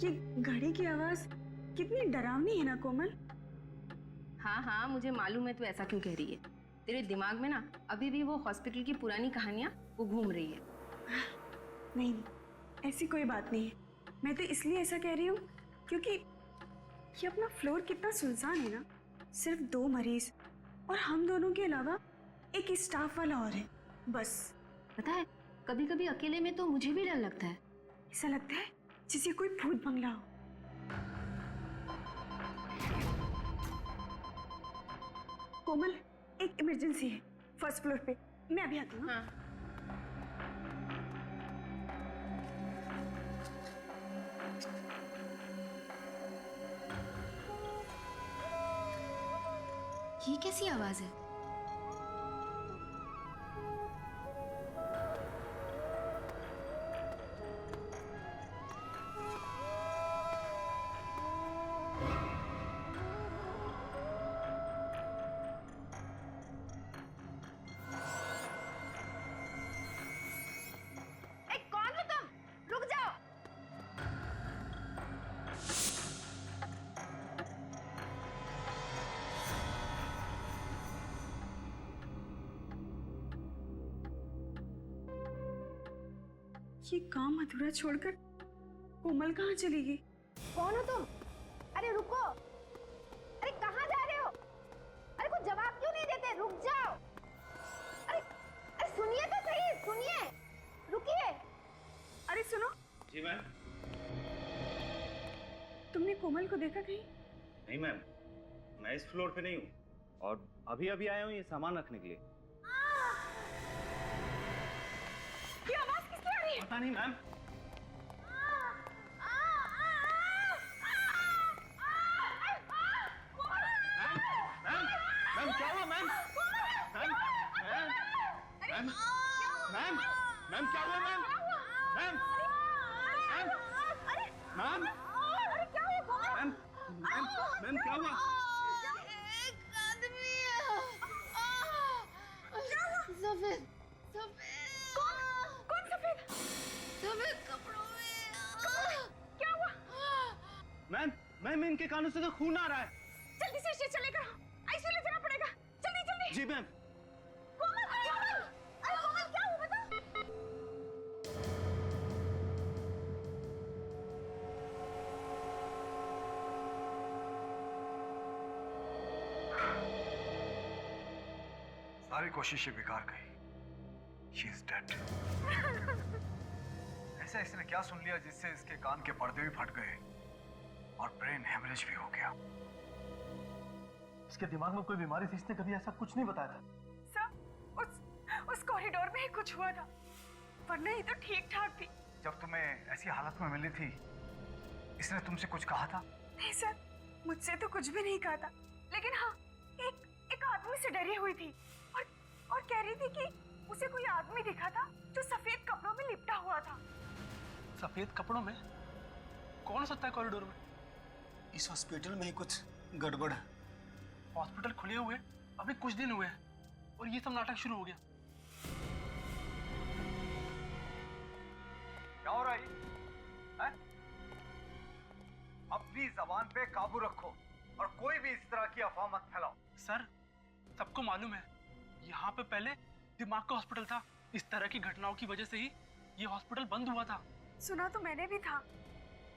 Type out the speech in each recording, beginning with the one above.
ये घड़ी की आवाज कितनी डरावनी है ना कोमल। हाँ हाँ, मुझे मालूम है तू ऐसा क्यों कह रही है। तेरे दिमाग में ना अभी भी वो हॉस्पिटल की पुरानी कहानियां वो घूम रही है। नहीं नहीं, ऐसी कोई बात नहीं है। मैं तो इसलिए ऐसा कह रही हूँ क्योंकि ये अपना फ्लोर कितना सुनसान है ना। सिर्फ 2 मरीज और हम दोनों के अलावा एक स्टाफ वाला और है बस। पता है, कभी कभी अकेले में तो मुझे भी डर लगता है। ऐसा लगता है जैसे कोई भूत बंगला हो। कोमल, एक इमरजेंसी है फर्स्ट फ्लोर पे। मैं अभी आती हूँ। हाँ। ये कैसी आवाज है? ये काम अधूरा छोड़कर कोमल कहाँ चली गई? कौन हो तुम? अरे रुको, अरे कहाँ जा रहे हो? अरे कुछ जवाब क्यों नहीं देते? रुक जाओ। अरे अरे सुनिए तो सही, सुनिए, रुकिए। अरे सुनो। जी मैम। तुमने कोमल को देखा कहीं? नहीं मैम, मैं इस फ्लोर पे नहीं हूँ और अभी अभी आया हूँ ये सामान रखने के लिए। ये आवाज किसकी आ रही है? पता नहीं मैम। मैम क्या हुआ ma'am? Ma'am ma'am ma'am ma'am क्या हुआ मैम? मैम मैम अरे क्या हुआ? मैम मैम मैम क्या हुआ? एक आदमी सफेद सफेद। कौन सफेद? सफेद कपड़ों में। क्या हुआ? मैम मैम इनके कानों से तो खून आ रहा है। जल्दी से इसे चलेगा, आईसीयू ले जाना पड़ेगा। जल्दी जल्दी। जी मैम। कोमल, अरे कोमल क्या हुआ बता? सारी कोशिशें बेकार गई। She is dead. ऐसा इसने क्या सुन लिया जिससे इसके कान के पर्दे भी फट गए और ब्रेन हेमरेज भी हो गया। इसके दिमाग में कोई बीमारी थी, इसने कभी ऐसा कुछ नहीं बताया था। सर, उस कॉरिडोर में ही कुछ हुआ था, वरना ये तो ठीक ठाक थी। जब तुम्हें ऐसी हालत में मिली थी, इसने तुमसे कुछ कहा था? नहीं सर, मुझसे तो कुछ भी नहीं कहा था, लेकिन हाँ, एक आदमी से डरी हुई थी और कह रही थी कि उसे कोई आदमी दिखा था जो सफेद कपड़ों में लिपटा हुआ था। सफेद कपड़ों में? कौन सकता है कॉरिडोर में? इस हॉस्पिटल में ही कुछ गड़बड़ है। हॉस्पिटल खुले हुए अभी कुछ दिन हुए हैं और ये सब नाटक शुरू हो गया। क्या हो रहा है? अपनी जबान पे काबू रखो और कोई भी इस तरह की अफवाह मत फैलाओ। सर, सबको मालूम है यहाँ पे पहले दिमाग का हॉस्पिटल था। इस तरह की घटनाओं की वजह से ही ये हॉस्पिटल बंद हुआ था। सुना तो मैंने भी था,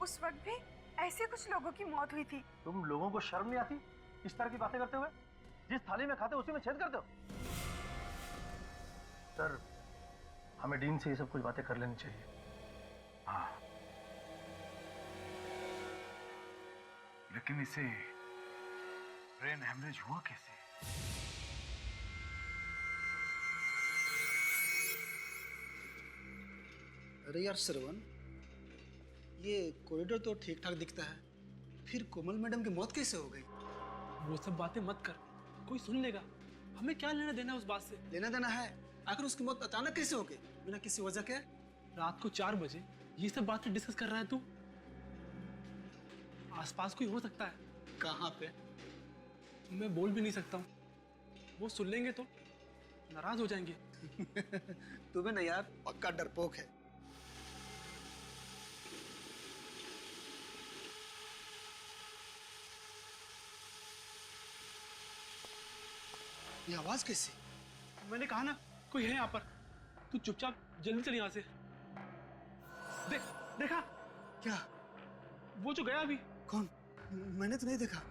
उस वक्त भी ऐसे कुछ लोगों की मौत हुई थी। तुम लोगों को शर्म नहीं आती इस तरह की बातें करते हुए? जिस थाली में खाते हो उसी में छेद करते हो। सर, हमें डीन से ये सब कुछ बातें कर लेनी चाहिए। हाँ, लेकिन इसे ब्रेन हेमरेज हुआ कैसे? अरे यार श्रवण, ये कॉरिडोर तो ठीक ठाक दिखता है, फिर कोमल मैडम की मौत कैसे हो गई? वो सब बातें मत कर, कोई सुन लेगा। हमें क्या लेना देना उस बात से? लेना देना है, आखिर उसकी मौत अचानक कैसे हो गई बिना किसी वजह के? रात को 4 बजे ये सब बातें डिस्कस कर रहा है तू? आसपास कोई हो सकता है। कहाँ पे? मैं बोल भी नहीं सकता हूँ, वो सुन लेंगे तो नाराज हो जाएंगे। तुम्हें ना यार पक्का डरपोक है। ये आवाज कैसी? मैंने कहा ना कोई है यहाँ पर। तू चुपचाप जल्दी चल यहाँ से। देख, देखा क्या? वो जो गया अभी। कौन? मैंने तो नहीं देखा।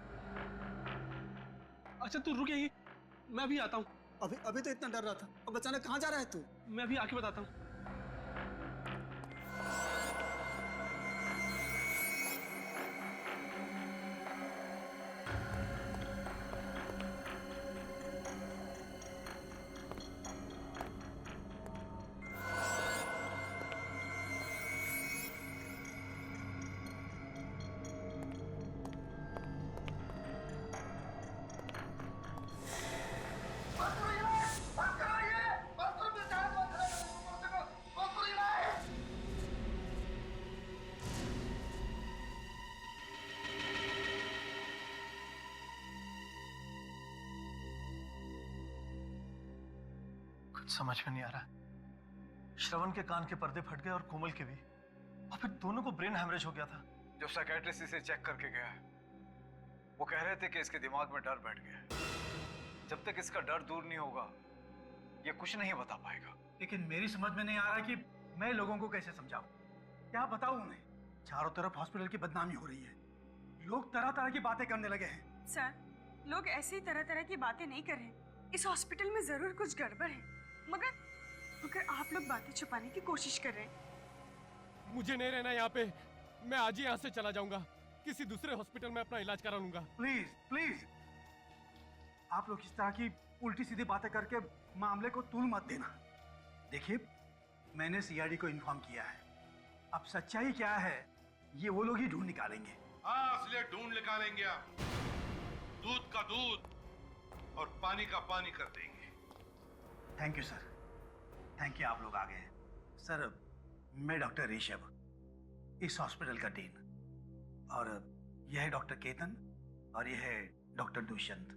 अच्छा तू रुक यहीं, मैं अभी आता हूँ। अभी अभी तो इतना डर रहा था, अब अचानक कहाँ जा रहा है तू? मैं अभी आके बताता हूँ। कुछ समझ में नहीं आ रहा। श्रवण के कान के पर्दे फट गए और कोमल के भी, और फिर दोनों को ब्रेन हैमरेज हो गया था। जो साइकियाट्रिस्ट इसे चेक करके गया है वो कह रहे थे कि इसके दिमाग में डर बैठ गया है। जब तक इसका डर दूर नहीं होगा ये कुछ नहीं बता पाएगा। लेकिन मेरी समझ में नहीं आ रहा कि मैं लोगों को कैसे समझाऊं, क्या बताऊं उन्हें। चारों तरफ हॉस्पिटल की बदनामी हो रही है, लोग तरह तरह की बातें करने लगे हैं। सर, लोग ऐसी तरह तरह की बातें नहीं कर रहे। इस हॉस्पिटल में जरूर कुछ गड़बड़ है, मगर आप लोग बातें छुपाने की कोशिश कर रहे हैं। मुझे नहीं रहना यहाँ पे, मैं आज ही यहाँ से चला जाऊंगा, किसी दूसरे हॉस्पिटल में अपना इलाज करा लूंगा। प्लीज प्लीज, आप लोग इस तरह की उल्टी सीधी बातें करके मामले को तूल मत देना। देखिए, मैंने सीआईडी को इन्फॉर्म किया है, अब सच्चाई क्या है ये वो लोग ही ढूंढ निकालेंगे। हाँ, असलिए ढूंढ निकालेंगे आप। दूध का दूध और पानी का पानी कर देंगे। Thank you sir, thank you, आप लोग आ गए। सर, मैं डॉक्टर ऋषभ, इस हॉस्पिटल का डीन, और यह है डॉक्टर केतन और यह है डॉक्टर दुष्यंत।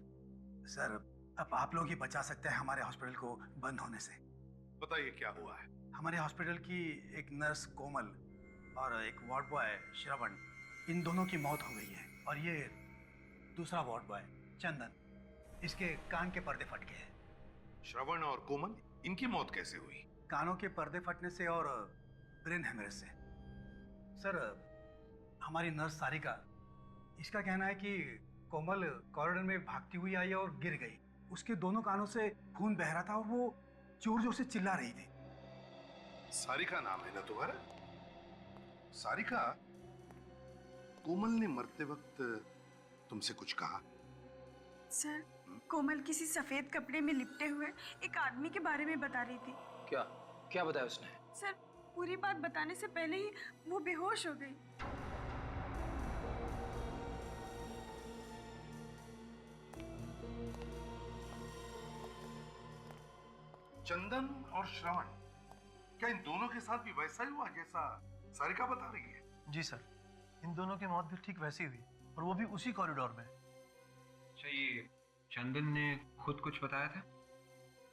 सर, अब आप लोग ही बचा सकते हैं हमारे हॉस्पिटल को बंद होने से। बताइए क्या हुआ है? हमारे हॉस्पिटल की एक नर्स कोमल और एक वार्ड बॉय श्रवण, इन दोनों की मौत हो गई है। और ये दूसरा वार्ड बॉय चंदन, इसके कान के पर्दे फट गए हैं। श्रवण और कोमल, इनकी मौत कैसे हुई? कानों के पर्दे फटने से और ब्रेन हेमरेज से। सर, हमारी नर्स सारिका, इसका कहना है कि कोमल कॉरिडोर में भागती हुई आई और गिर गई। उसके दोनों कानों से खून बह रहा था और वो जोर जोर से चिल्ला रही थी। सारिका नाम है ना तुम्हारा? सारिका, कोमल ने मरते वक्त तुमसे कुछ कहा? सर, कोमल किसी सफेद कपड़े में लिपटे हुए एक आदमी के बारे में बता रही थी। क्या क्या बताया उसने? सर, पूरी बात बताने से पहले ही वो बेहोश हो गई। चंदन और श्रवण, क्या इन दोनों के साथ भी वैसा ही हुआ जैसा सारिका बता रही है? जी सर, इन दोनों की मौत भी ठीक वैसी हुई, और वो भी उसी कॉरिडोर में। अच्छा, ये चंदन ने खुद कुछ बताया था?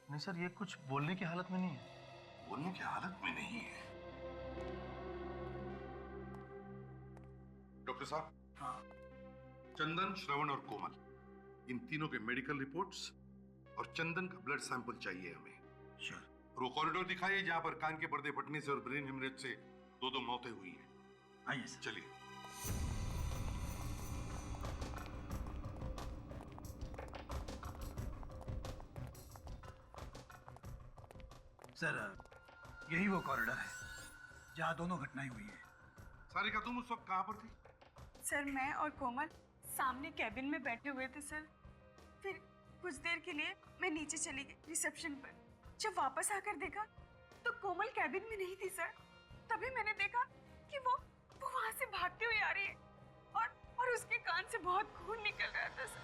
नहीं सर, ये कुछ बोलने की हालत में नहीं है। बोलने की हालत में नहीं है? डॉक्टर साहब। हाँ। चंदन, श्रवण और कोमल, इन तीनों के मेडिकल रिपोर्ट्स और चंदन का ब्लड सैंपल चाहिए हमें। श्योर। और वो कॉरिडोर दिखाइए जहां पर कान के पर्दे फटने से और ब्रेन हेमरेज से दो मौतें हुई हैं। आइए सर। चलिए। सर, यही वो कॉरिडोर है जहां दोनों घटनाएं हुई हैं। सारिका, तुम उस वक्त कहां पर थी? सर, मैं और कोमल सामने कैबिन में बैठे हुए थे सर। फिर कुछ देर के लिए मैं नीचे चली गई रिसेप्शन पर। जब वापस आकर देखा तो कोमल कैबिन में नहीं थी सर। तभी मैंने देखा कि वो वहां से भागती हुई आ रही है और उसके कान से बहुत खून निकल रहा था सर।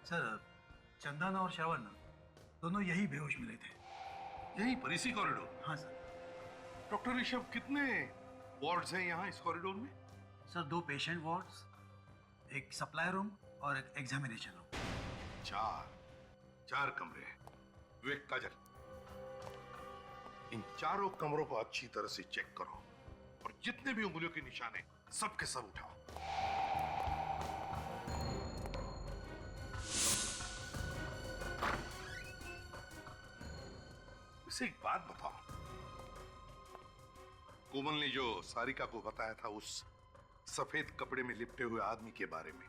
सर, चंदन और श्रवण दोनों यही बेहोश मिले थे। यहीं पर, इसी कॉरिडोर? हाँ सर। डॉक्टर ऋषभ, कितने वार्ड्स हैं यहाँ इस कॉरिडोर में? सर, 2 पेशेंट वार्ड्स, एक सप्लाई रूम और एक एग्जामिनेशन रूम। चार कमरे हैं। विवेक, काजल, इन चारों कमरों को अच्छी तरह से चेक करो और जितने भी उंगलियों के निशान हैं सब के सब उठाओ। वैसे एक बात बताओ, कोमल ने जो सारिका को बताया था उस सफेद कपड़े में लिपटे हुए आदमी के बारे में,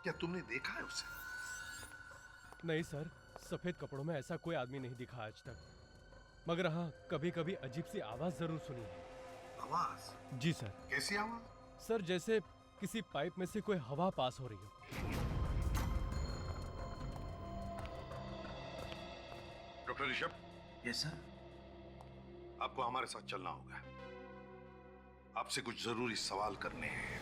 क्या तुमने देखा है उसे? नहीं सर, सफेद कपड़ों में ऐसा कोई आदमी नहीं दिखा आज तक, मगर हाँ कभी कभी अजीब सी आवाज जरूर सुनी है। आवाज? जी सर। कैसी आवाज? सर जैसे किसी पाइप में से कोई हवा पास हो रही हो। डॉक्टर ऋषभ। Yes sir. आपको हमारे साथ चलना होगा, आपसे कुछ जरूरी सवाल करने हैं।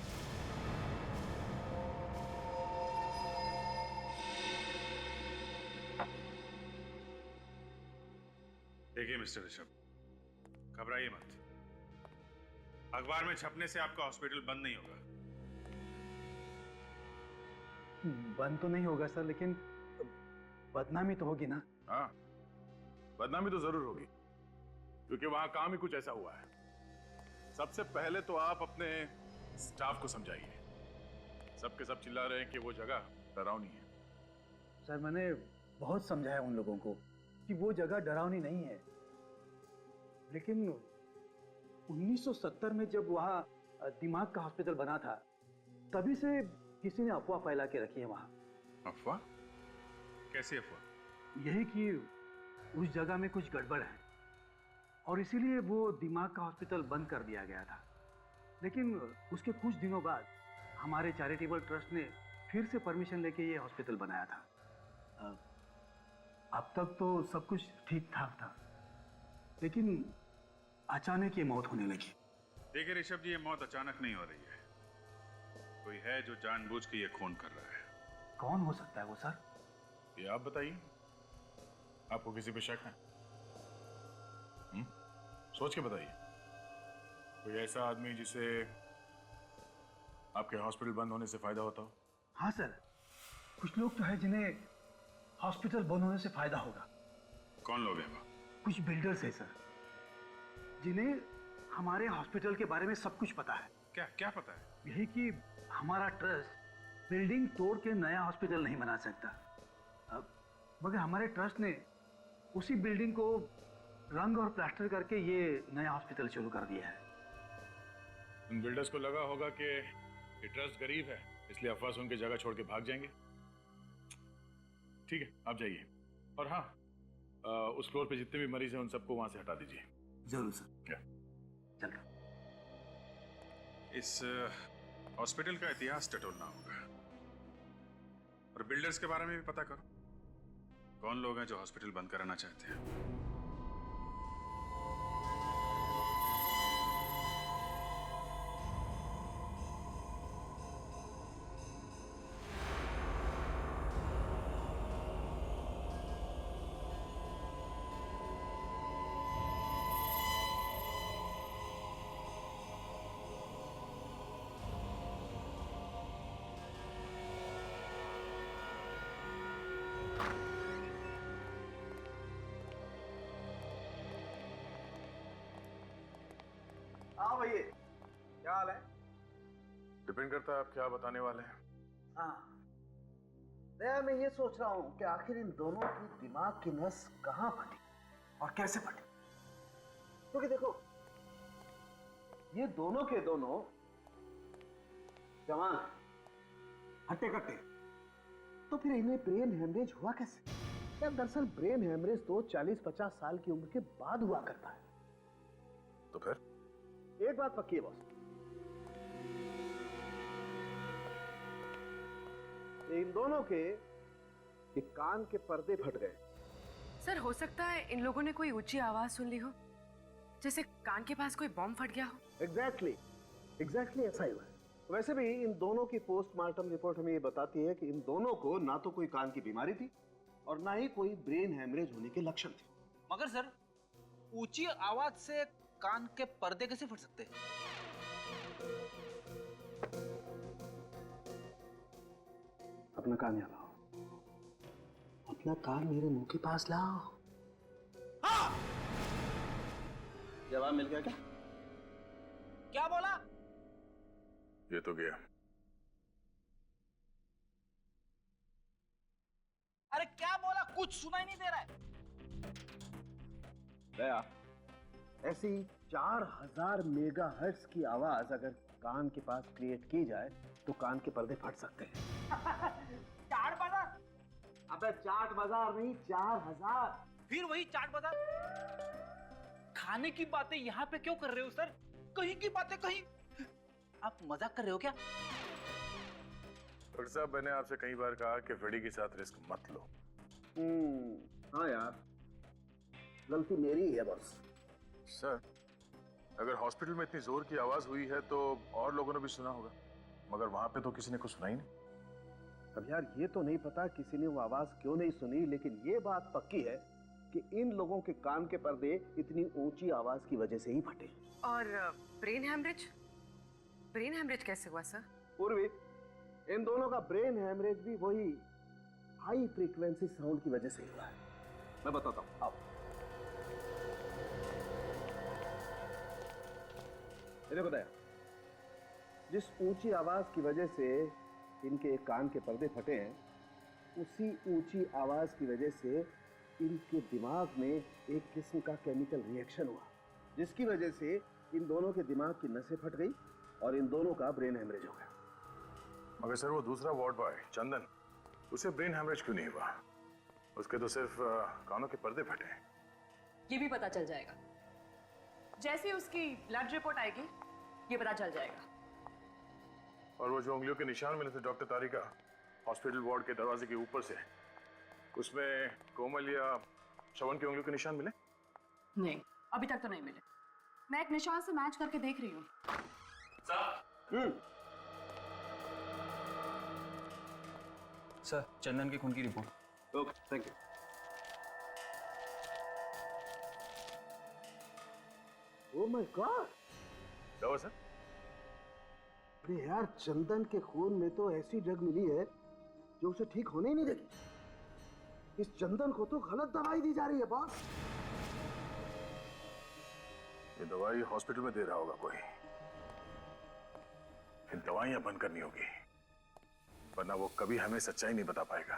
देखिए मिस्टर ऋषभ, घबराइए मत। अखबार में छपने से आपका हॉस्पिटल बंद नहीं होगा। बंद तो नहीं होगा सर, लेकिन बदनामी तो होगी ना। हाँ, बदनामी तो जरूर होगी, क्योंकि वहां काम ही कुछ ऐसा हुआ है। सबसे पहले तो आप अपने स्टाफ को समझाइए। सबके सब चिल्ला रहे हैं कि वो जगह डरावनी है। सर मैंने बहुत समझाया उन लोगों को कि वो जगह डरावनी नहीं है, लेकिन 1970 में जब वहाँ दिमाग का हॉस्पिटल बना था, तभी से किसी ने अफवाह फैला के रखी है वहाँ। अफवाह? कैसी अफवाह? यही कि उस जगह में कुछ गड़बड़ है और इसीलिए वो दिमाग का हॉस्पिटल बंद कर दिया गया था। लेकिन उसके कुछ दिनों बाद हमारे चैरिटेबल ट्रस्ट ने फिर से परमिशन लेके ये हॉस्पिटल बनाया था। अब तक तो सब कुछ ठीक ठाक था, लेकिन अचानक ये मौत होने लगी। देखिए ऋषभ जी, ये मौत अचानक नहीं हो रही है। कोई है जो जानबूझ के ये खून कर रहा है। कौन हो सकता है वो सर? ये आप बताइए, आपको किसी पे शक है? सोच के बताइए। कोई ऐसा आदमी जिसे आपके हॉस्पिटल बंद होने से फायदा होता हो? हाँ सर, कुछ लोग तो है जिन्हें हॉस्पिटल बंद होने से फायदा होगा। कौन लोग हैं वो? कुछ बिल्डर्स है सर, जिन्हें हमारे हॉस्पिटल के बारे में सब कुछ पता है। क्या क्या पता है? यही कि हमारा ट्रस्ट बिल्डिंग तोड़ के नया हॉस्पिटल नहीं बना सकता। मगर हमारे ट्रस्ट ने उसी बिल्डिंग को रंग और प्लास्टर करके ये नया हॉस्पिटल शुरू कर दिया है। उन बिल्डर्स को लगा होगा कि ये ट्रस्ट गरीब है, इसलिए अफवाह सुन के जगह छोड़ के भाग जाएंगे। ठीक है, आप जाइए। और हाँ, उस फ्लोर पे जितने भी मरीज हैं उन सबको वहां से हटा दीजिए। जरूर सर। क्या? चलो। इस हॉस्पिटल का इतिहास टटोलना होगा और बिल्डर्स के बारे में भी पता करो। कौन लोग हैं जो हॉस्पिटल बंद कराना चाहते हैं? हाँ भैया, क्या हाल है? डिपेंड करता है आप क्या बताने वाले हैं। हाँ, मैं ये सोच रहा हूँ कि आखिर इन दोनों की दिमाग की नस कहाँ फटी और कैसे फटी। क्योंकि देखो, ये दोनों के दोनों जवान हट्टे कट्टे, तो फिर इन्हें ब्रेन हेमरेज हुआ कैसे? क्या दरअसल ब्रेन हेमरेज तो 40-50 साल की उम्र के बाद हुआ करता है। तो फिर एक बात पक्की है बॉस, इन दोनों के ये कान के पर्दे फट गए। सर हो सकता है इन लोगों ने कोई ऊंची आवाज सुन ली हो, जैसे कान के पास कोई बॉम्ब फट गया हो। एग्जैक्टली ऐसा ही हुआ है। वैसे भी इन दोनों की पोस्टमार्टम रिपोर्ट हमें ये बताती है कि इन दोनों को ना तो कोई कान की बीमारी थी और ना ही कोई ब्रेन हेमरेज होने के लक्षण थे। मगर सर, ऊंची आवाज से कान के पर्दे कैसे फट सकते हैं? अपना कान यहाँ लाओ, अपना कान मेरे मुंह के पास लाओ। हाँ! जवाब मिल गया क्या? क्या बोला? ये तो गया। अरे क्या बोला? कुछ सुनाई नहीं दे रहा है। दया, ऐसी 4000 मेगाहर्ट्ज की आवाज अगर कान के पास क्रिएट की जाए तो कान के पर्दे फट सकते हैं। चाट बाजार? अबे चाट बाजार नहीं, 4000। फिर वही चाट बाजार। खाने की बातें यहाँ पे क्यों कर रहे हो सर? कहीं की बातें कहीं। आप मजाक कर रहे हो क्या? डॉक्टर साहब, मैंने आपसे कई बार कहा कि फ्रेडी के साथ रिस्क मत लो। हाँ यार, गलती मेरी ही है बस। सर, अगर हॉस्पिटल में इतनी जोर की आवाज हुई है तो और लोगों ने भी सुना होगा, मगर वहां पे तो किसी ने कुछ सुना ही नहीं। अब यार ये तो नहीं पता किसी ने वो आवाज क्यों नहीं सुनी, लेकिन ये बात पक्की है कि इन लोगों के कान के पर्दे इतनी ऊंची आवाज की वजह से ही फटे। और ब्रेन हैमरेज? ब्रेन हैमरेज कैसे हुआ सर? पूर्वी, इन दोनों का ब्रेन हैमरेज भी वही हाई फ्रीक्वेंसी साउंड की वजह से हुआ है। मैं बताता हूँ, आओ। मैंने बताया, जिस ऊंची आवाज की वजह से इनके कान के पर्दे फटे हैं, उसी ऊंची आवाज की वजह से इनके दिमाग में एक किस्म का केमिकल रिएक्शन हुआ, जिसकी वजह से इन दोनों के दिमाग की नसें फट गई और इन दोनों का ब्रेन हैमरेज हो गया। मगर सर, वो दूसरा वार्ड बॉय चंदन, उसे ब्रेन हैमरेज क्यों नहीं हुआ? उसके तो सिर्फ कानों के पर्दे फटे हैं। ये भी पता चल जाएगा। जैसे ही उसकी ब्लड रिपोर्ट आएगी ये पता चल जाएगा। और वो जो उंगलियों के निशान मिले थे डॉक्टर तारिका हॉस्पिटल वार्ड के दरवाजे के ऊपर से, उसमें कोमल या श्रवण की उंगलियों के निशान मिले? नहीं, अभी तक तो नहीं मिले। मैं एक निशान से मैच करके देख रही हूँ। सर, चंदन के खून की report. Okay, thank you. Oh my God! क्या हुआ सर? अरे यार, चंदन के खून में तो ऐसी ड्रग मिली है जो उसे ठीक होने ही नहीं देगी। इस चंदन को तो गलत दवाई दी जा रही है बॉस। ये दवाई हॉस्पिटल में दे रहा होगा कोई। इन दवाइयां बंद करनी होगी, वरना वो कभी हमें सच्चाई नहीं बता पाएगा।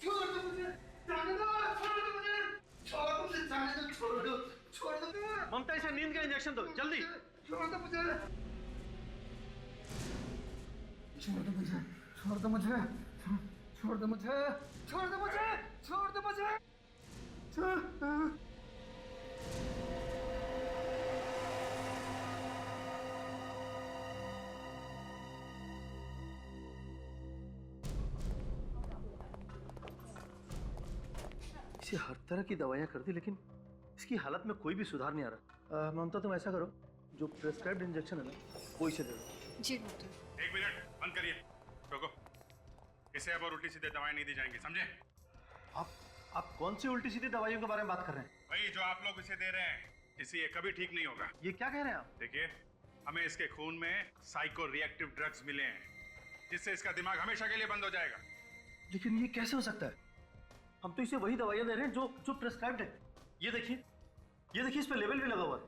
छोड़ दो मुझे, जाने दो, छोड़ दो मुझे, छोड़ दो मुझे, जाने दो, छोड़ दो, छोड़ दो। ममता, इसे नींद का इंजेक्शन दो जल्दी। छोड़ दो मुझे, छोड़ दो मुझे, छोड़ दो मुझे, छोड़ दो मुझे, छोड़ दो मुझे, छोड़ दो मुझे, छोड़। इसे हर तरह की दवाइयां कर दी, लेकिन इसकी हालत में कोई भी सुधार नहीं आ रहा। ममता, तुम ऐसा करो, जो प्रेस्क्राइब्ड इंजेक्शन है ना, वो इसे दे दो। जी डॉक्टर। 1 मिनट, बंद करिए। रोको, इसे अब और उल्टी सीधे दवाएं नहीं दी जाएंगी, समझे? आप कौन सी उल्टी सीधी दवाइयों के बारे में बात कर रहे हैं? वही जो आप लोग इसे दे रहे हैं, इससे ये कभी ठीक नहीं होगा। ये क्या कह रहे हैं आप? देखिए, हमें इसके खून में साइको रिएक्टिव ड्रग्स मिले हैं, जिससे इसका दिमाग हमेशा के लिए बंद हो जाएगा। लेकिन ये कैसे हो सकता है? हम तो इसे वही दवाइयां दे रहे हैं जो प्रेस्क्राइब्ड है। ये देखिए, इस पे लेबल भी लगा हुआ है।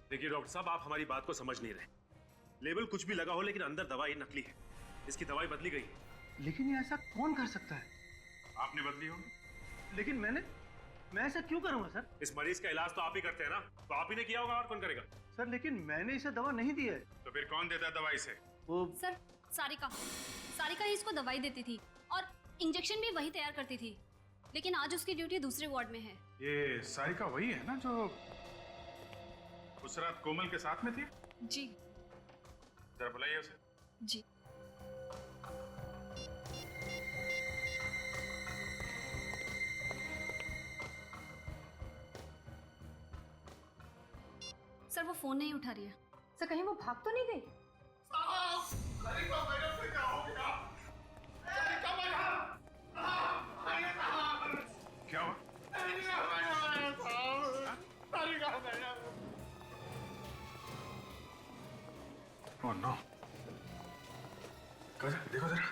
देखिए डॉक्टर साहब, आप हमारी बात को समझ नहीं रहे। लेबल कुछ भी लगा हो, लेकिन अंदर दवाई नकली है। इसकी दवाई बदली गई है। लेकिन ये ऐसा कौन कर सकता है? आपने बदली होगी। लेकिन मैं ऐसा क्यों करूंगा सर? इस मरीज का इलाज तो आप ही करते हैं ना, तो आप ही ने किया होगा, और कौन करेगा? सर, लेकिन मैंने इसे दवा नहीं दी है। तो फिर कौन देता है दवा इसे? वो सर, सारिका ही इसको दवाई देती थी और इंजेक्शन भी वही तैयार करती थी, लेकिन आज उसकी ड्यूटी दूसरे वार्ड में है। ये सारिका वही है ना जो उस रात कोमल के साथ में थी? जी। जरा बुलाइए उसे। जी। सर, वो फोन नहीं उठा रही है। सर, कहीं वो भाग तो नहीं गई? सारिका मैडम से क्या हो गया? सारिका मैडम, क्या हुआ? सारिका मैडम। Oh no. देखो जरा।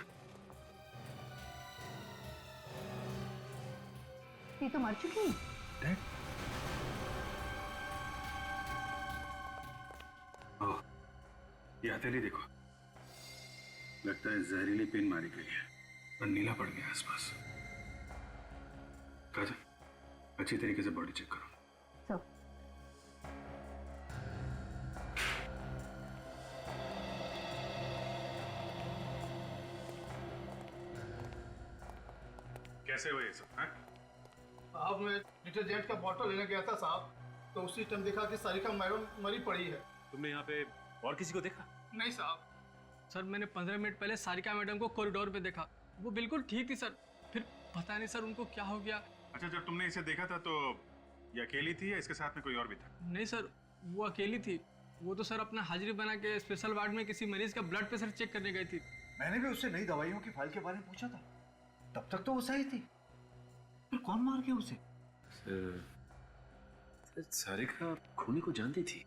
ये तो मर चुकी है। ये हथेली देखो, लगता है जहरीली पिन मारी गई है और नीला पड़ गया आसपास। काजल, अच्छी तरीके से बॉडी चेक करो। कैसे हुए ये सब? हैं? साहब मैं डिटर्जेंट का बॉटल लेने गया था साहब, तो उसी टाइम देखा कि सारिका मैडम मरी पड़ी है। तुमने यहाँ पे और किसी को देखा? नहीं साहब, सर मैंने 15 मिनट पहले सारिका मैडम को कॉरिडोर पे देखा, वो बिल्कुल ठीक थी सर। फिर पता नहीं सर उनको क्या हो गया। अच्छा, जब तुमने इसे देखा था तो ये अकेली थी या इसके साथ में कोई और भी था? नहीं सर, वो अकेली थी। वो तो सर अपना हाजिरी बना के स्पेशल वार्ड में किसी मरीज का ब्लड प्रेशर चेक करने गई थी। मैंने भी उससे नई दवाइयों की फाइल के बारे में पूछा था, तब तक तो वो सही थी। फिर कौन मार गया उसे? सारिका खूनी को जानती थी।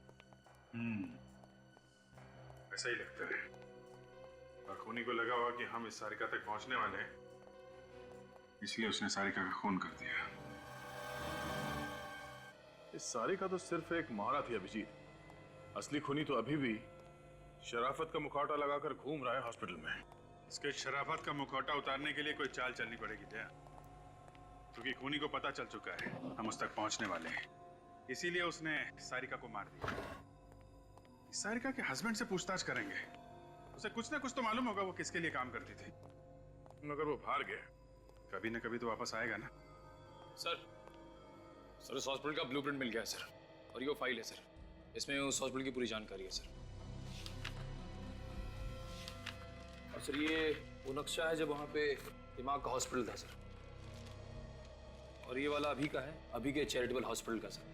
ऐसा ही लगता है। और खूनी को लगा होगा कि हम इस सारिका तक पहुंचने वाले हैं, इसलिए उसने सारिका का खून कर दिया। इस सारिका तो सिर्फ एक मोहरा थी अभिजीत। असली खूनी तो अभी भी शराफत का मुखौटा लगाकर घूम रहा है हॉस्पिटल में। इसके शराफत का मुखौटा उतारने के लिए कोई चाल चलनी पड़ेगी दया, क्योंकि खूनी को पता चल चुका है हम उस तक पहुंचने वाले हैं, इसीलिए उसने सारिका को मार दिया। सारिका के हस्बैंड से पूछताछ करेंगे, उसे कुछ ना कुछ तो मालूम होगा वो किसके लिए काम करती थी। मगर वो भाग गया, कभी ना कभी तो वापस आएगा ना। सर इस हॉस्पिटल का ब्लूप्रिंट मिल गया है सर, और ये वो फाइल है सर, इसमें उस हॉस्पिटल की पूरी जानकारी है सर। और सर ये वो नक्शा है जब वहाँ पे दिमाग का हॉस्पिटल था सर, और ये वाला अभी का है, अभी के चैरिटेबल हॉस्पिटल का सर।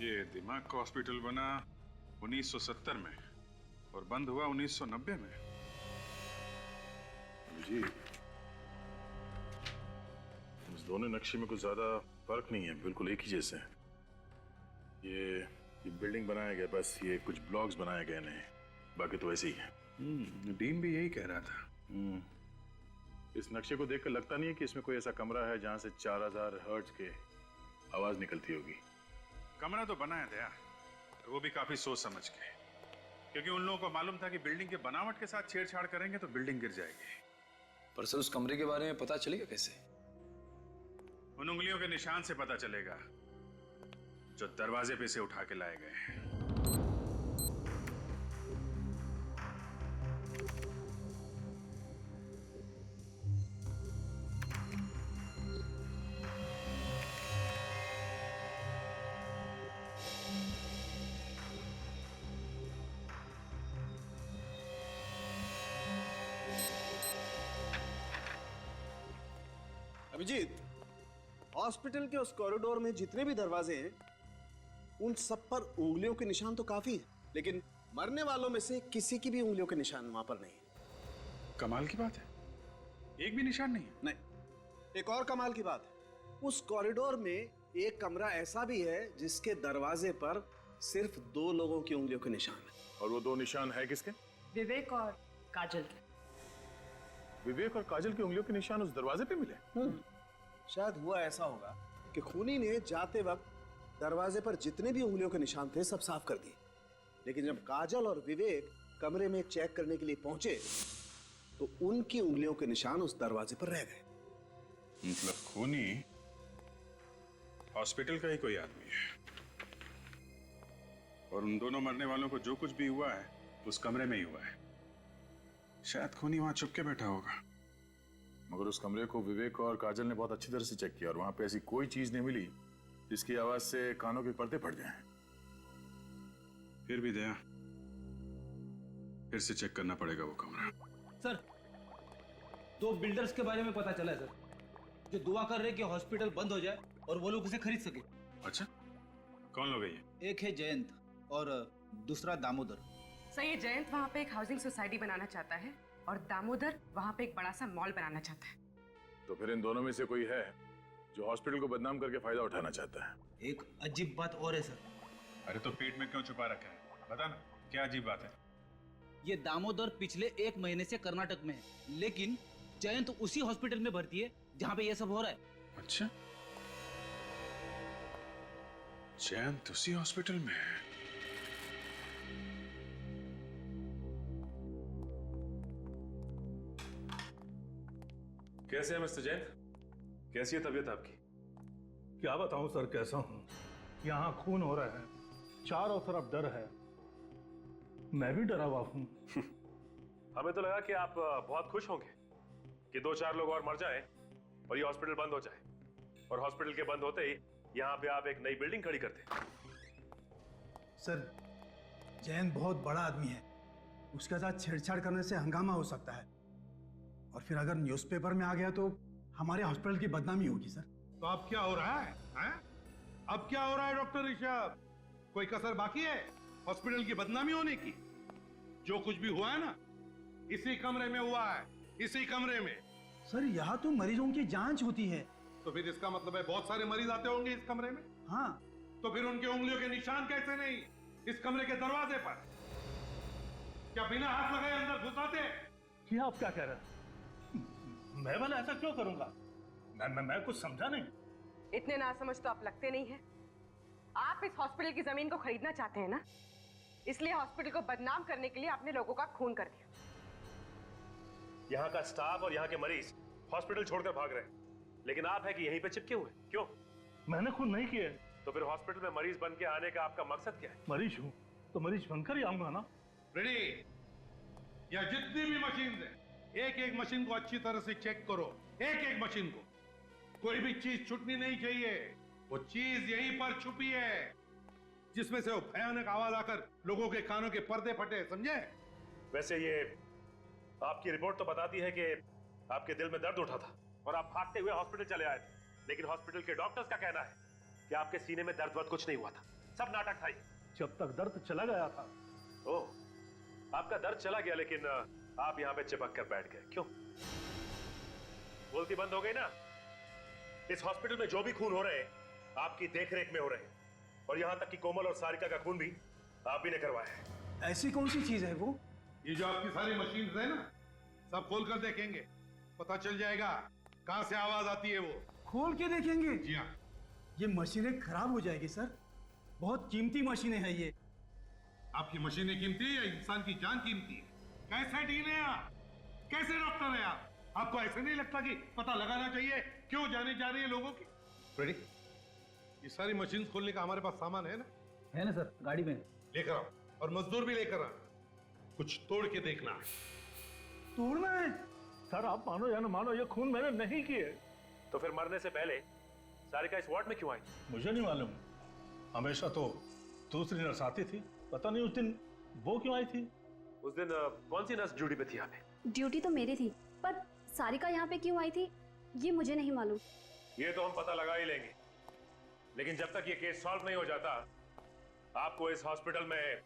ये दिमाग का हॉस्पिटल बना 1970 में और बंद हुआ 1990 में। जी, इस दोनों नक्शे में कुछ ज्यादा फर्क नहीं है, बिल्कुल एक ही जैसे हैं। ये बिल्डिंग बनाया गया, बस ये कुछ ब्लॉक्स बनाए गए नहीं, बाकी तो वैसे ही है। डीन भी यही कह रहा था। इस नक्शे को देखकर लगता नहीं है कि इसमें कोई ऐसा कमरा है जहां से 4000 हर्ट्ज के आवाज निकलती होगी। कमरा तो बना है दया, वो भी काफी सोच समझ के, क्योंकि उन लोगों को मालूम था कि बिल्डिंग के बनावट के साथ छेड़छाड़ करेंगे तो बिल्डिंग गिर जाएगी। पर सर उस कमरे के बारे में पता चलेगा कैसे? उन उंगलियों के निशान से पता चलेगा जो दरवाजे पे से उठा के लाए गए हैं। अभिजीत, हॉस्पिटल के उस कॉरिडोर में जितने भी दरवाजे हैं उन सब पर उंगलियों के निशान तो काफी है, लेकिन मरने वालों में से किसी की भी उंगलियों के निशान वहां पर नहीं है। कमाल की बात है, एक भी निशान नहीं है। नहीं, एक और कमाल की बात है, उस कॉरिडोर में एक कमरा ऐसा भी है जिसके दरवाजे पर सिर्फ 2 लोगों की उंगलियों के निशान है। और वो 2 निशान है किसके? विवेक और काजल के। विवेक और काजल की उंगलियों के निशान उस दरवाजे पे मिले? शायद हुआ ऐसा होगा कि खूनी ने जाते वक्त दरवाजे पर जितने भी उंगलियों के निशान थे सब साफ कर दिए, लेकिन जब काजल और विवेक कमरे में चेक करने के लिए पहुंचे तो उनकी उंगलियों के निशान उस दरवाजे पर रह गए। मतलब खूनी हॉस्पिटल का ही कोई आदमी है, और उन दोनों मरने वालों को जो कुछ भी हुआ है उस कमरे में ही हुआ है। शायद खूनी वहां छुप के बैठा होगा। मगर उस कमरे को विवेक और काजल ने बहुत अच्छी तरह से चेक किया और वहां पे ऐसी कोई चीज नहीं मिली जिसकी आवाज से कानों के पर्दे फट जाएं। फिर भी दया, फिर से चेक करना पड़ेगा वो कमरा। सर 2 बिल्डर्स के बारे में पता चला है सर, जो दुआ कर रहे कि हॉस्पिटल बंद हो जाए और वो लोग उसे खरीद सके। अच्छा, कौन लोग है ये? एक है जयंत और दूसरा दामोदर। सर ये जयंत वहाँ पे एक हाउसिंग सोसाइटी बनाना चाहता है और दामोदर वहाँ पे एक बड़ा सा मॉल बनाना चाहता है। तो फिर इन दोनों में से कोई है जो हॉस्पिटल को बदनाम करके फायदा उठाना चाहता है। एक अजीब बात और है सर। अरे तो पेट में क्यों छुपा रखा है, बता ना, क्या अजीब बात है? ये दामोदर पिछले 1 महीने से कर्नाटक में है, लेकिन जयंत उसी हॉस्पिटल में भर्ती है जहाँ पे ये सब हो रहा है। अच्छा, जयंत उसी हॉस्पिटल में है। कैसे हैं मिस्टर जैन? कैसी है तबीयत आपकी? क्या बताऊं सर, कैसा हूं। यहाँ खून हो रहा है, चारों तरफ डर है, मैं भी डरा हुआ हूं। हमें तो लगा कि आप बहुत खुश होंगे कि 2-4 लोग और मर जाएं, और ये हॉस्पिटल बंद हो जाए और हॉस्पिटल के बंद होते ही यहाँ पे आप एक नई बिल्डिंग खड़ी करते। सर, जैन बहुत बड़ा आदमी है, उसके साथ छेड़छाड़ करने से हंगामा हो सकता है और फिर अगर न्यूज़पेपर में आ गया तो हमारे हॉस्पिटल की बदनामी होगी सर। तो अब क्या हो रहा है, हैं? अब क्या हो रहा है डॉक्टर ऋषभ? कोई कसर बाकी है हॉस्पिटल की बदनामी होने की? जो कुछ भी हुआ है ना, इसी कमरे में हुआ है, इसी कमरे में। सर, यहाँ तो मरीजों की जांच होती है। तो फिर इसका मतलब है बहुत सारे मरीज आते होंगे इस कमरे में? हाँ। तो फिर उनके उंगलियों के निशान कैसे नहीं इस कमरे के दरवाजे पर? क्या बिना हाथ लगाए अंदर घुस आते? ये आप क्या कह रहे हैं? मैं भला ऐसा क्यों करूंगा? मैं कुछ समझा नहीं। इतने नासमझ तो आप लगते नहीं हैं। आप इस हॉस्पिटल की जमीन को खरीदना चाहते हैं ना, इसलिए हॉस्पिटल को बदनाम करने के लिए आपने लोगों का खून कर दिया। यहाँ का स्टाफ और यहाँ के मरीज हॉस्पिटल छोड़कर भाग रहे हैं, लेकिन आप है कि यहीं पे चिपके हुए। क्यों? मैंने खून नहीं किया। तो फिर हॉस्पिटल में मरीज बन के आने का आपका मकसद क्या है? मरीज हूँ तो मरीज बनकर ही आऊंगा ना। रेडी? या जितनी भी मशीन है, एक एक मशीन को अच्छी तरह से चेक करो, एक एक मशीन को। कोई भी चीज छूटनी नहीं चाहिए। वो चीज यहीं पर छुपी है जिसमें से वो भयानक आवाज आकर लोगों के कानों के पर्दे फटे, समझे? वैसे ये आपकी रिपोर्ट तो बताती है कि आपके दिल में दर्द उठा था और आप भागते हुए हॉस्पिटल चले आए थे, लेकिन हॉस्पिटल के डॉक्टर्स का कहना है कि आपके सीने में दर्द कुछ नहीं हुआ था, सब नाटक था। जब तक दर्द चला गया था। ओह, आपका दर्द चला गया, लेकिन आप यहाँ पे चिपक कर बैठ गए। क्यों? बोलती बंद हो गई ना? इस हॉस्पिटल में जो भी खून हो रहे हैं आपकी देखरेख में हो रहे हैं, और यहाँ तक कि कोमल और सारिका का खून भी आप ही ने करवाया है। ऐसी कौन सी चीज है वो? ये जो आपकी सारी मशीन है ना, सब खोल कर देखेंगे, पता चल जाएगा कहां से आवाज आती है। वो खोल के देखेंगे? जी हाँ। ये मशीनें खराब हो जाएगी सर, बहुत कीमती मशीनें हैं ये। आपकी मशीनें कीमती है या इंसान की जान कीमती है? कैसे डील है आप? कैसे डॉक्टर है आप? आपको ऐसे नहीं लगता कि पता लगाना चाहिए क्यों जाने जा रही है लोगों की? रेडी? ये सारी मशीन खोलने का हमारे पास सामान है ना? है ना सर, गाड़ी में लेकर आओ, और मजदूर भी लेकर आओ। कुछ तोड़ के देखना है। तोड़ना है? सर, आप मानो या ना मानो, ये खून मैंने नहीं किए। तो फिर मरने से पहले सारिका इस वार्ड में क्यों आई? मुझे नहीं मालूम। हमेशा तो दूसरी नर्स आती थी, पता नहीं उस दिन वो क्यों आई थी। उस दिन कौन सी नर्स ड्यूटी पे थी यहाँ पे? ड्यूटी तो मेरी थी, पर सारिका यहाँ पे क्यों आई थी ये मुझे नहीं मालूम। ये तो हम पता लगा ही लेंगे, लेकिन जब तक ये केस सॉल्व नहीं हो जाता आपको इस हॉस्पिटल में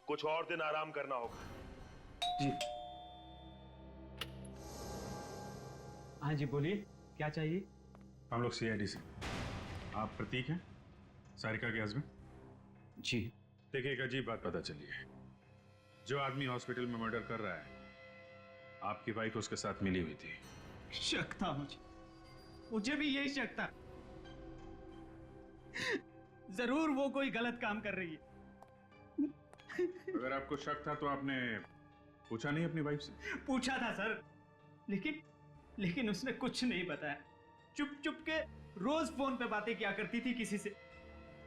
कुछ और दिन आराम करना होगा। जी हाँ जी, बोलिए क्या चाहिए? हम लोग CID से। आप प्रतीक हैं, सारिका के हस्बैंड? जी। देखिए, एक अजीब बात पता चली है। जो आदमी हॉस्पिटल में मर्डर कर रहा है, आपकी वाइफ उसके साथ मिली हुई थी। शक था मुझे भी यही शक था। जरूर वो कोई गलत काम कर रही है। अगर आपको शक था तो आपने पूछा नहीं अपनी वाइफ से? पूछा था सर, लेकिन उसने कुछ नहीं बताया। चुप चुप के रोज फोन पे बातें किया करती थी किसी से।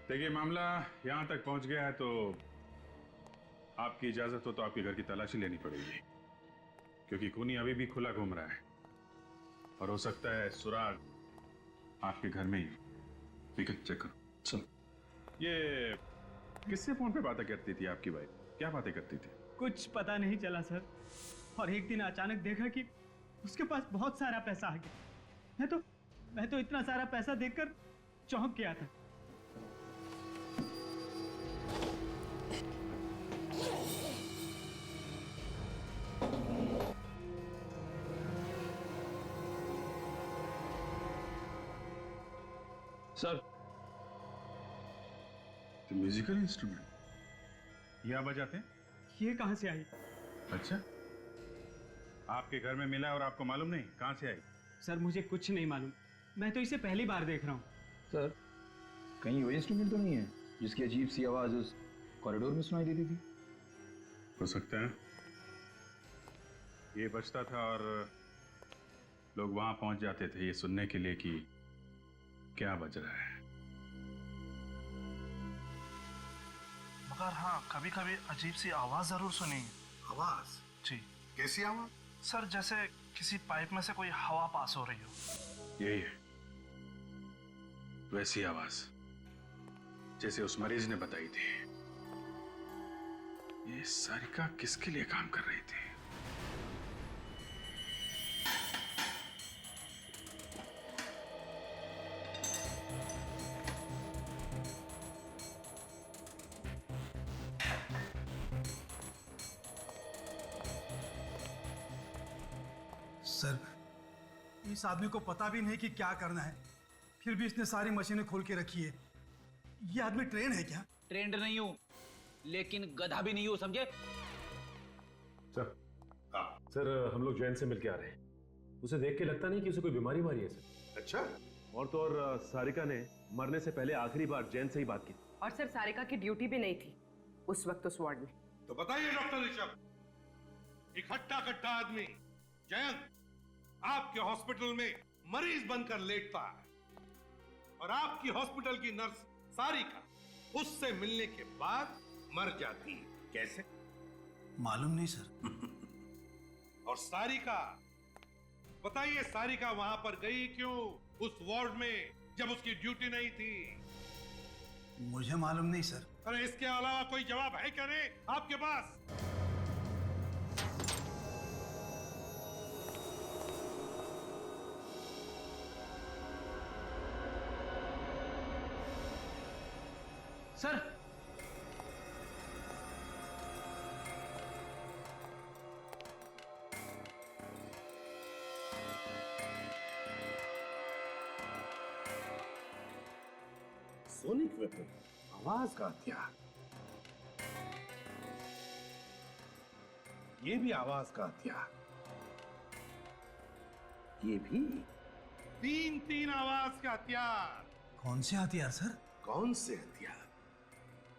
देखिए, मामला यहाँ तक पहुँच गया है तो आपकी इजाजत हो तो आपके घर की तलाशी लेनी पड़ेगी, क्योंकि खूनी अभी भी खुला घूम रहा है और हो सकता है सुराग आपके घर में ही। ठीक है, चेक करो। चलो। ये किससे फोन पे बातें करती थी आपकी वाइफ? क्या बातें करती थी? कुछ पता नहीं चला सर, और एक दिन अचानक देखा कि उसके पास बहुत सारा पैसा आ गया। मैं तो इतना सारा पैसा देखकर चौंक गया था। सर, तो म्यूजिकल इंस्ट्रूमेंट ये आप बजाते हैं? ये कहां से आई? अच्छा, आपके घर में मिला और आपको मालूम नहीं? कहां से आई? सर, मुझे कुछ नहीं मालूम, मैं तो इसे पहली बार देख रहा हूँ। सर, कहीं वो इंस्ट्रूमेंट तो नहीं है जिसकी अजीब सी आवाज उस कॉरिडोर में सुनाई देती थी? हो सकता है ये बजता था और लोग वहां पहुंच जाते थे ये सुनने के लिए कि क्या बज रहा है। मगर हाँ, कभी कभी अजीब सी आवाज जरूर सुनी। आवाज? जी। कैसी आवाज? सर, जैसे किसी पाइप में से कोई हवा पास हो रही हो। यही है, वैसी आवाज जैसे उस मरीज ने बताई थी। ये सारिका किसके लिए काम कर रही थी? सर, इस आदमी को पता भी नहीं कि क्या करना है, फिर भी इसने सारी मशीनें खोल के रखी है। ये आदमी ट्रेन है क्या? ट्रेंड नहीं हूं, लेकिन गधा भी नहीं हूं, समझे? सर, सर हम लोग जैन से मिलके आ रहे हैं। उसे देख के लगता नहीं कि उसे कोई बीमारी मारी है सर। अच्छा। और तो और सारिका ने मरने से पहले आखिरी बार जैन से ही बात की। और सर सारिका की ड्यूटी भी नहीं थी उस वक्त उस वार्ड में। तो बताइए डॉक्टर ऋषभ, इकट्ठा कट्टा आदमी जयंत आपके हॉस्पिटल में मरीज बनकर लेटता है और आपकी हॉस्पिटल की नर्स सारिका उससे मिलने के बाद मर जाती है। कैसे? मालूम नहीं सर। और सारिका, बताइए सारिका वहां पर गई क्यों उस वार्ड में जब उसकी ड्यूटी नहीं थी? मुझे मालूम नहीं सर। अरे इसके अलावा कोई जवाब है क्या नहीं आपके पास? सर, सोनिक वेपन, आवाज का हथियार। ये भी आवाज का हथियार, ये भी तीन आवाज का हथियार। कौन से हथियार सर? कौन से हथियार?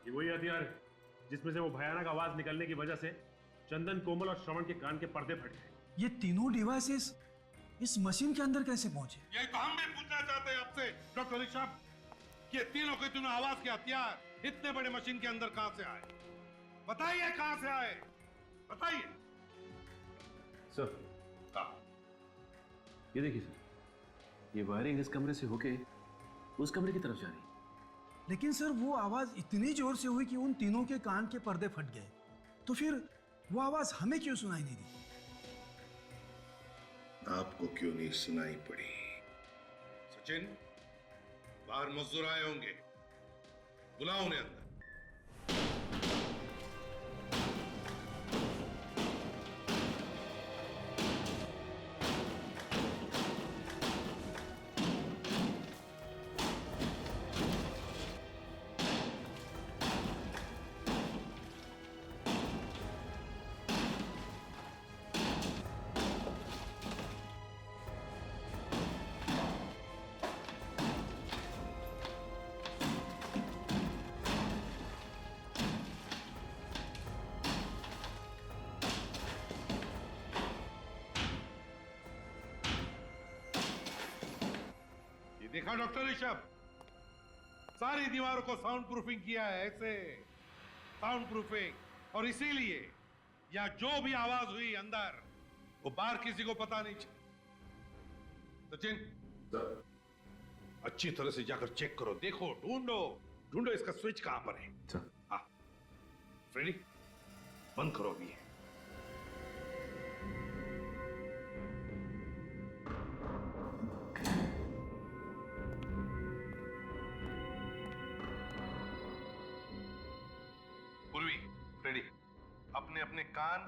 ये वही हथियार है जिसमें से वो भयानक आवाज निकलने की वजह से चंदन, कोमल और श्रवण के कान के पर्दे फट गए। ये तीनों डिवाइसेस इस मशीन के अंदर कैसे पहुंचे? यही तो हम भी पूछना चाहते हैं आपसे डॉक्टर ऋषभ, ये तीनों के तीनों आवाज के हथियार इतने बड़े मशीन के अंदर कहां से आए? बताइए कहां से आए, बताइए। सर, ये देखिए सर, ये वायरिंग इस कमरे से होके उस कमरे की तरफ जा रही है। लेकिन सर वो आवाज इतनी जोर से हुई कि उन तीनों के कान के पर्दे फट गए, तो फिर वो आवाज हमें क्यों सुनाई नहीं दी? आपको क्यों नहीं सुनाई पड़ी? सचिन, बाहर मजदूर आए होंगे, बुलाओ उन्हें अंदर। देखा डॉक्टर ऋषभ, सारी दीवारों को साउंड प्रूफिंग किया है, ऐसे साउंड प्रूफिंग, और इसीलिए या जो भी आवाज हुई अंदर वो बाहर किसी को पता नहीं चला। सचिन, अच्छी तरह से जाकर चेक करो, देखो, ढूंढो इसका स्विच कहां पर है। हाँ, फ्रेडी, बंद करो अभी। अपने अपने कान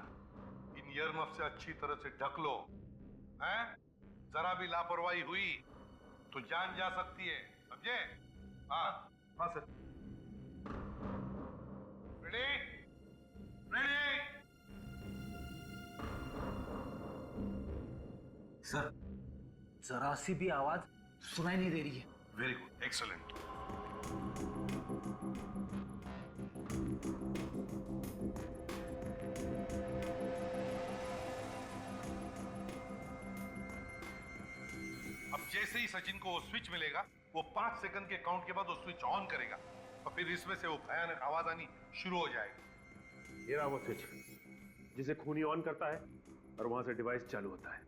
इन ईयरमफ से अच्छी तरह से ढक लो, हैं? जरा भी लापरवाही हुई तो जान जा सकती है, समझे? हाँ हाँ सर। रेडी? रेडी? सर, जरा सी भी आवाज सुनाई नहीं दे रही है। Very good, excellent. अब जैसे ही सचिन को वो स्विच मिलेगा, वो 5 सेकंड के काउंट के बाद वो स्विच ऑन करेगा और फिर इसमें से वो भयानक आवाज आनी शुरू हो जाएगी। ये रहा वो स्विच जिसे खूनी ऑन करता है और वहां से डिवाइस चालू होता है।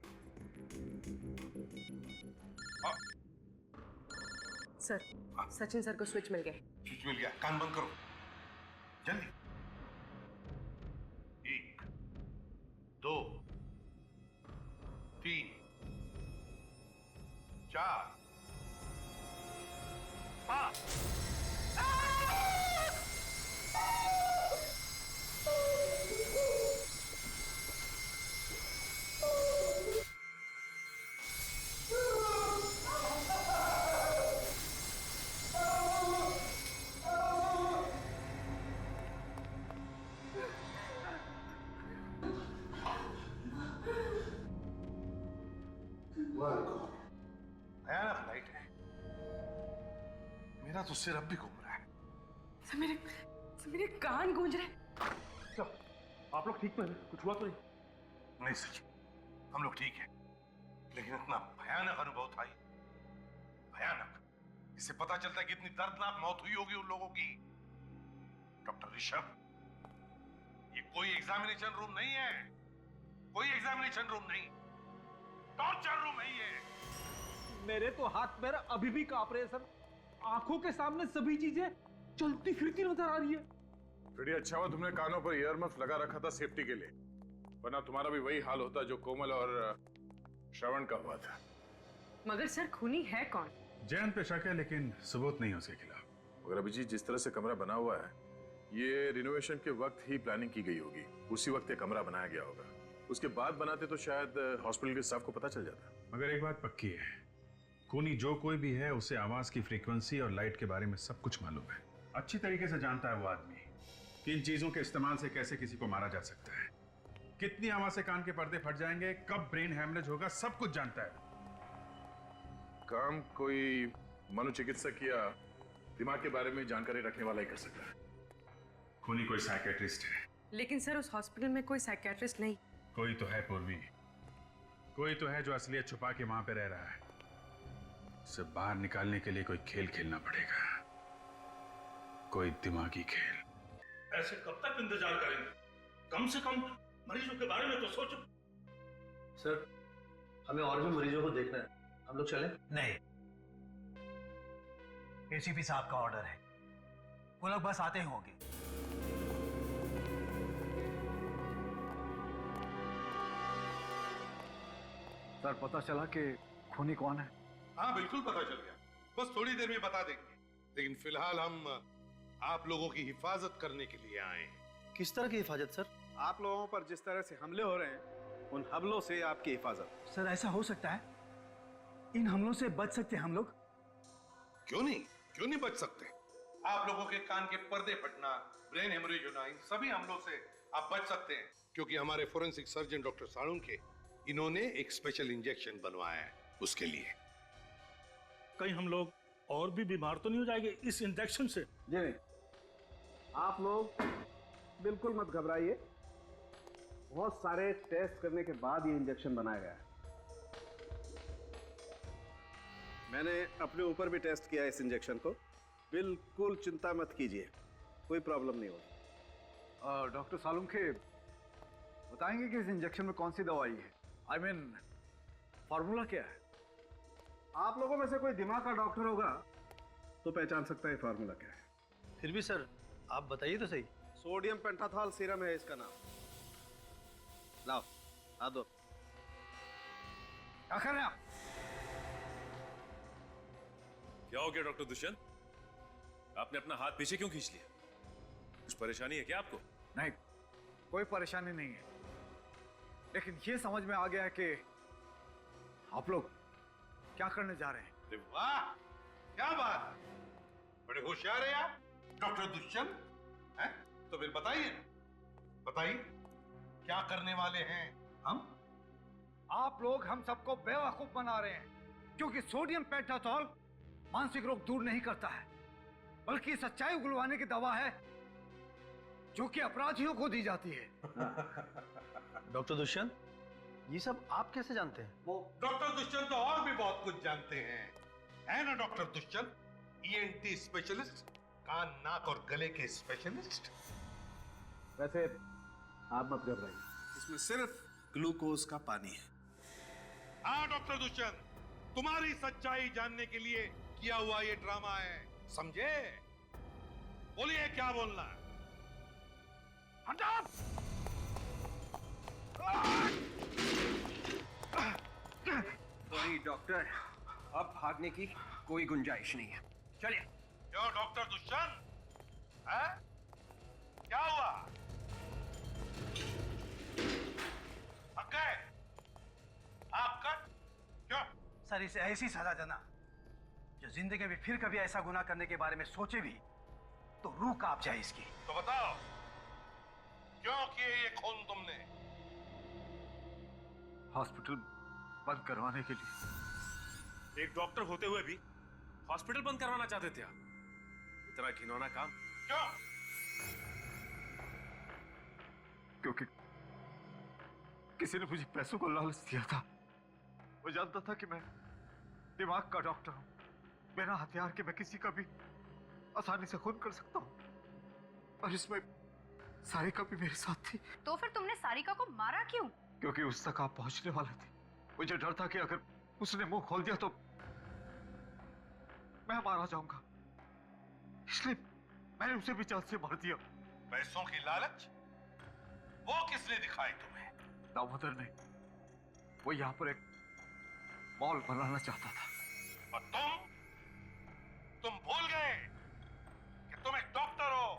सर, सचिन सर को स्विच मिल गए। स्विच मिल गया, कान बंद करो जल्दी। 1 2 3 4 5। भयानक लाइट है, मेरा तो सिर अब भी घूम रहा है। सर मेरे कान गूंज रहे। क्या आप लोग ठीक तो हैं? कुछ हुआ तो नहीं? नहीं सचिन, हम लोग ठीक हैं, लेकिन इतना भयानक अनुभव था ये, भयानक। इससे पता चलता है कि इतनी दर्दनाक मौत हुई होगी उन लोगों की। डॉक्टर ऋषभ, ये कोई एग्जामिनेशन रूम नहीं है, कोई एग्जामिनेशन रूम नहीं, टॉर्चर रूम है ये। मेरे तो हाथ पैर अभी भी कांप रहे हैं सर। आंखों के सामने सभी चीजें चलती फिरती नजर आ रही है। फ्रेडी, अच्छा हुआ तुमने कानों पर ईयरमफ लगा रखा था सेफ्टी के लिए, वरना तुम्हारा भी वही हाल होता जो कोमल और श्रवण का हुआ था। मगर सर खूनी है कौन? जैन पे शक है लेकिन सबूत नहीं है उसके खिलाफ। मगर अभिजीत, जिस तरह से कमरा बना हुआ है, ये रिनोवेशन के वक्त ही प्लानिंग की गई होगी। उसी वक्त ये कमरा बनाया गया होगा, उसके बाद बनाते तो शायद हॉस्पिटल के स्टाफ को पता चल जाता। मगर एक बात पक्की है, खूनी जो कोई भी है उसे आवाज की फ्रीक्वेंसी और लाइट के बारे में सब कुछ मालूम है। अच्छी तरीके से जानता है वो आदमी कि इन चीजों के इस्तेमाल से कैसे किसी को मारा जा सकता है, कितनी आवाज से कान के पर्दे फट जाएंगे, कब ब्रेन हैमरेज होगा, सब कुछ जानता है। काम कोई मनोचिकित्सक या दिमाग के बारे में जानकारी रखने वाला ही कर सकता है। खूनी कोई साइकेट्रिस्ट है। लेकिन सर उस हॉस्पिटल में कोई साइकियाट्रिस्ट नहीं। कोई तो है पूर्वी, कोई तो है जो असलियत छुपा के वहां पे रह रहा है। उसे बाहर निकालने के लिए कोई खेल खेलना पड़ेगा, कोई दिमागी खेल। ऐसे कब तक इंतजार करेंगे? कम से कम मरीजों के बारे में तो सोचो। सर, हमें और भी मरीजों को देखना है, हम लोग चलें? नहीं, एसीपी साहब का ऑर्डर है, वो लोग बस आते ही होंगे। सर, पता चला कि खूनी कौन है? हाँ बिल्कुल पता चल गया, बस थोड़ी देर में बता देंगे। लेकिन फिलहाल हम आप लोगों की हिफाजत करने के लिए आए हैं। किस तरह की हिफाजत सर? आप लोगों पर जिस तरह से हमले हो रहे हैं, उन हमलों से आपकी हिफाजत। सर ऐसा हो सकता है, इन हमलों से बच सकते हैं हम लोग? क्यों नहीं बच सकते? आप लोगों के कान के पर्दे फटना, ब्रेन हेमरेज होना, इन सभी हमलों से आप बच सकते हैं, क्योंकि हमारे फोरेंसिक सर्जन डॉक्टर साळुंखे इन्होंने एक स्पेशल इंजेक्शन बनवाया है उसके लिए। कहीं हम लोग और भी बीमार तो नहीं हो जाएंगे इस इंजेक्शन से? जी नहीं, आप लोग बिल्कुल मत घबराइए, बहुत सारे टेस्ट करने के बाद ये इंजेक्शन बनाया गया है। मैंने अपने ऊपर भी टेस्ट किया इस इंजेक्शन को, बिल्कुल चिंता मत कीजिए, कोई प्रॉब्लम नहीं होगी। डॉक्टर साळुंखे, बताएंगे कि इस इंजेक्शन में कौन सी दवाई है? आई मीन फॉर्मूला क्या है? आप लोगों में से कोई दिमाग का डॉक्टर होगा तो पहचान सकता है फॉर्मूला क्या है। फिर भी सर, आप बताइए तो सही। सोडियम पेंटाथॉल सीरम है इसका नाम। लाओ, हाथ दो। क्या कर रहे हैं आप? क्या हो गया डॉक्टर दुष्यंत? आपने अपना हाथ पीछे क्यों खींच लिया? कुछ परेशानी है क्या आपको? नहीं, कोई परेशानी नहीं है, लेकिन ये समझ में आ गया है कि आप लोग क्या करने जा रहे हैं। अरे वाह, क्या बात, बड़े होशियार हैं आप डॉक्टर दुष्यंत हैं। तो फिर बताइए क्या करने वाले हैं हम? आप लोग हम सबको बेवकूफ बना रहे हैं, क्योंकि सोडियम पेंटाथॉल मानसिक रोग दूर नहीं करता है, बल्कि सच्चाई उगलवाने की दवा है जो कि अपराधियों को दी जाती है। डॉक्टर दुष्यंत, ये सब आप कैसे जानते हैं? वो डॉक्टर दुष्यंत तो और भी बहुत कुछ जानते हैं, है ना डॉक्टर दुष्यंत? ENT स्पेशलिस्ट, कान नाक और गले के स्पेशलिस्ट। वैसे आप मत घबराइए, इसमें सिर्फ ग्लूकोज का पानी है। हाँ डॉक्टर दुष्यंत, तुम्हारी सच्चाई जानने के लिए किया हुआ ये ड्रामा है, समझे? बोलिए क्या बोलना है? सॉरी डॉक्टर, अब भागने की कोई गुंजाइश नहीं है, चलिए। क्यों डॉक्टर दुष्यंत, है? क्या हुआ? थक गए? आप कट? क्यों? सर इसे ऐसी सजा देना जो जिंदगी में फिर कभी ऐसा गुनाह करने के बारे में सोचे भी तो रूह कांप जाए इसकी। तो बताओ क्यों किए ये खून तुमने? हॉस्पिटल बंद करवाने के लिए। एक डॉक्टर होते हुए भी हॉस्पिटल बंद करवाना चाहते थे आप? इतना घिनौना काम क्यों? क्योंकि किसी ने मुझे पैसों को लालच दिया था। वो जानता था कि मैं दिमाग का डॉक्टर हूं, बिना हथियार के मैं किसी का भी आसानी से खून कर सकता हूं। और इसमें सारिका भी मेरे साथ थी। तो फिर तुमने सारिका को मारा क्यों? क्योंकि उस तक आप पहुंचने वाले थे। मुझे डर था कि अगर उसने मुंह खोल दिया तो मैं मारा जाऊंगा, इसलिए मैंने उसे भी जान से मार दिया। पैसों की लालच वो किसने दिखाई तुम्हें? दामोदर ने। वो यहाँ पर एक मॉल बनाना चाहता था। और तुम भूल गए कि तुम एक डॉक्टर हो।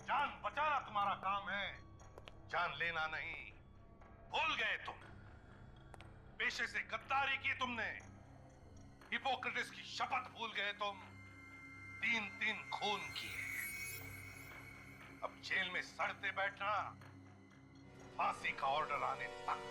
जान बचाना तुम्हारा काम है, जान लेना नहीं। भूल गए तुम। पेशे से गद्दारी की तुमने, हिपोक्रेटिस की शपथ भूल गए तुम। 3-3 खून किए। अब जेल में सड़ते बैठना, फांसी का ऑर्डर आने तक।